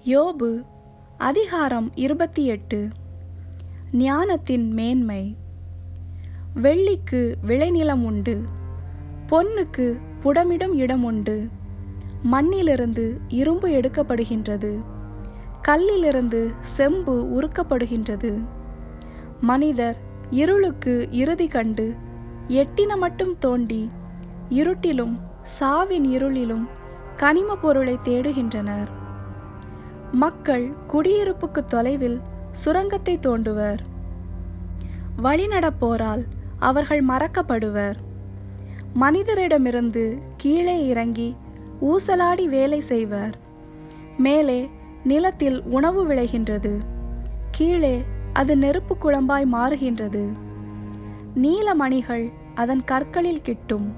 யோபு அதிகாரம் 28. ஞானத்தின் மேன்மை. வெள்ளிக்கு விளைநிலம் உண்டு, பொன்னுக்கு புடமிடும் இடம் உண்டு. மண்ணிலிருந்து இரும்பு எடுக்கப்படுகின்றது, கல்லிலிருந்து செம்பு உருக்கப்படுகின்றது. மனிதர் இருளுக்கு இறுதி கண்டு எட்டின மட்டும் தோண்டி இருட்டிலும் சாவின் இருளிலும் கனிம பொருளை தேடுகின்றனர். மக்கள் குடியிருப்புக்கு தொலைவில் சுரங்கத்தை தோண்டுவர். வழிநடப்போரால் அவர்கள் மறக்கப்படுவர். மனிதரிடமிருந்து கீழே இறங்கி ஊசலாடி வேலை செய்வர். மேலே நிலத்தில் உணவு விளைகின்றது, கீழே அது நெருப்பு குழம்பாய் மாறுகின்றது. நீலமணிகள் அதன் கற்களில் கிட்டும்,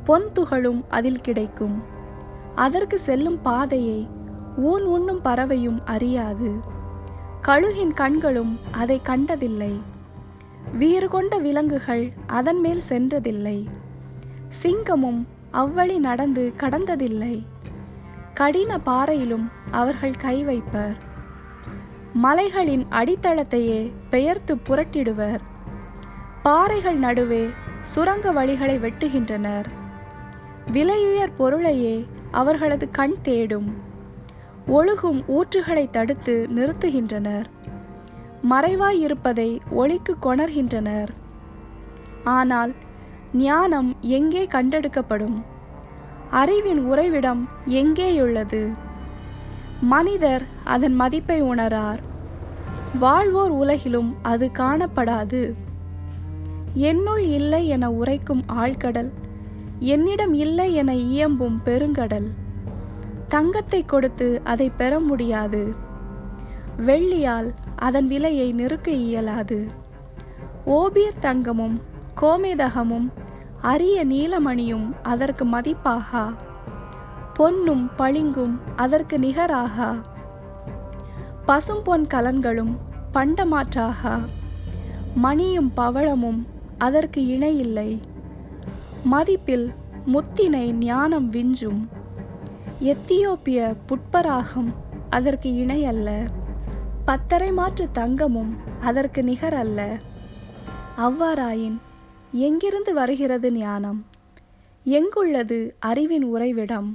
பொன் துகளும் அதில் கிடைக்கும். அதற்கு செல்லும் பாதையை ஊன் உண்ணும் பறவையும் அறியாது, கழுகின் கண்களும் அதை கண்டதில்லை. வீறு கொண்ட விலங்குகள் அதன் மேல் சென்றதில்லை, சிங்கமும் அவ்வழி நடந்து கடந்ததில்லை. கடின பாறையிலும் அவர்கள் கை வைப்பர். மலைகளின் அடித்தளத்தையே பெயர்த்து புரட்டிடுவர். பாறைகள் நடுவே சுரங்க வழிகளை வெட்டுகின்றனர். விலையுயர் பொருளையே அவர்களது கண் தேடும். ஒழுகும் ஊற்றுகளை தடுத்து நிறுத்துகின்றனர். மறைவாயிருப்பதை ஒளிக்கு கொணர்கின்றனர். ஆனால் ஞானம் எங்கே கண்டெடுக்கப்படும்? அறிவின் உறைவிடம் எங்கேயுள்ளது? மனிதர் அதன் மதிப்பை உணரார். வாழ்வோர் உலகிலும் அது காணப்படாது. என்னுள் இல்லை என உரைக்கும் ஆழ்கடல், என்னிடம் இல்லை என இயம்பும் பெருங்கடல். தங்கத்தை கொடுத்து அதை பெற முடியாது, வெள்ளியால் அதன் விலையை நிறுக்க இயலாது. ஓபீர் தங்கமும் கோமேதகமும் அரிய நீலமணியும் அதற்கு மதிப்பாகா. பொன்னும் பளிங்கும் அதற்கு நிகராகா. பசும்பொன் கலன்களும் பண்டமாற்றாகா. மணியும் பவளமும் அதற்கு இணையில்லை. மதிப்பில் முத்தினை ஞானம் விஞ்சும். எத்தியோப்பிய புட்பராகம் அதற்கு இணையல்ல. பத்தரை மாற்று தங்கமும் அதற்கு நிகரல்ல. அவ்வாறாயின் எங்கிருந்து வருகிறது ஞானம்? எங்குள்ளது அறிவின் உறைவிடம்?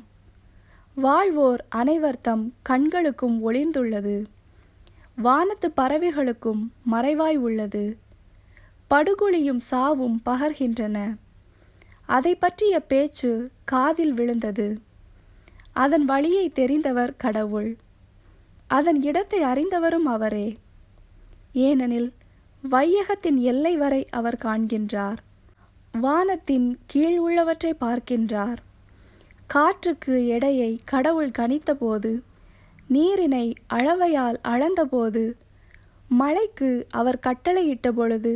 வாழ்வோர் அனைவர் தம் கண்களுக்கும் ஒளிந்துள்ளது, வானத்து பறவைகளுக்கும் மறைவாய் உள்ளது. படுகுழியும் சாவும் பகர்கின்றன. அதை பற்றிய பேச்சு காதில் விழுந்தது. அதன் வழியை தெரிந்தவர் கடவுள், அதன் இடத்தை அறிந்தவரும் அவரே. ஏனெனில் வையகத்தின் எல்லை வரை அவர் காண்கின்றார், வானத்தின் கீழ் உள்ளவற்றை பார்க்கின்றார். காற்றுக்கு எடையை கடவுள் கணித்தபோது, நீரினை அளவையால் அளந்தபோது, மழைக்கு அவர் கட்டளையிட்ட பொழுது,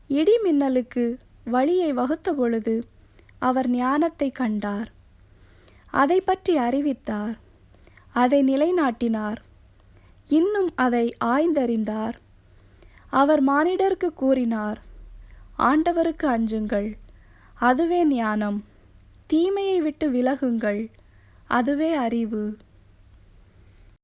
இடி மின்னலுக்கு வழியை வகுத்த பொழுது அவர் ஞானத்தை கண்டார். அதை பற்றி அறிவித்தார், அதை நிலைநாட்டினார், இன்னும் அதை ஆய்ந்தறிந்தார். அவர் மானிடருக்கு கூறினார், ஆண்டவருக்கு அஞ்சுங்கள், அதுவே ஞானம். தீமையை விட்டு விலகுங்கள், அதுவே அறிவு.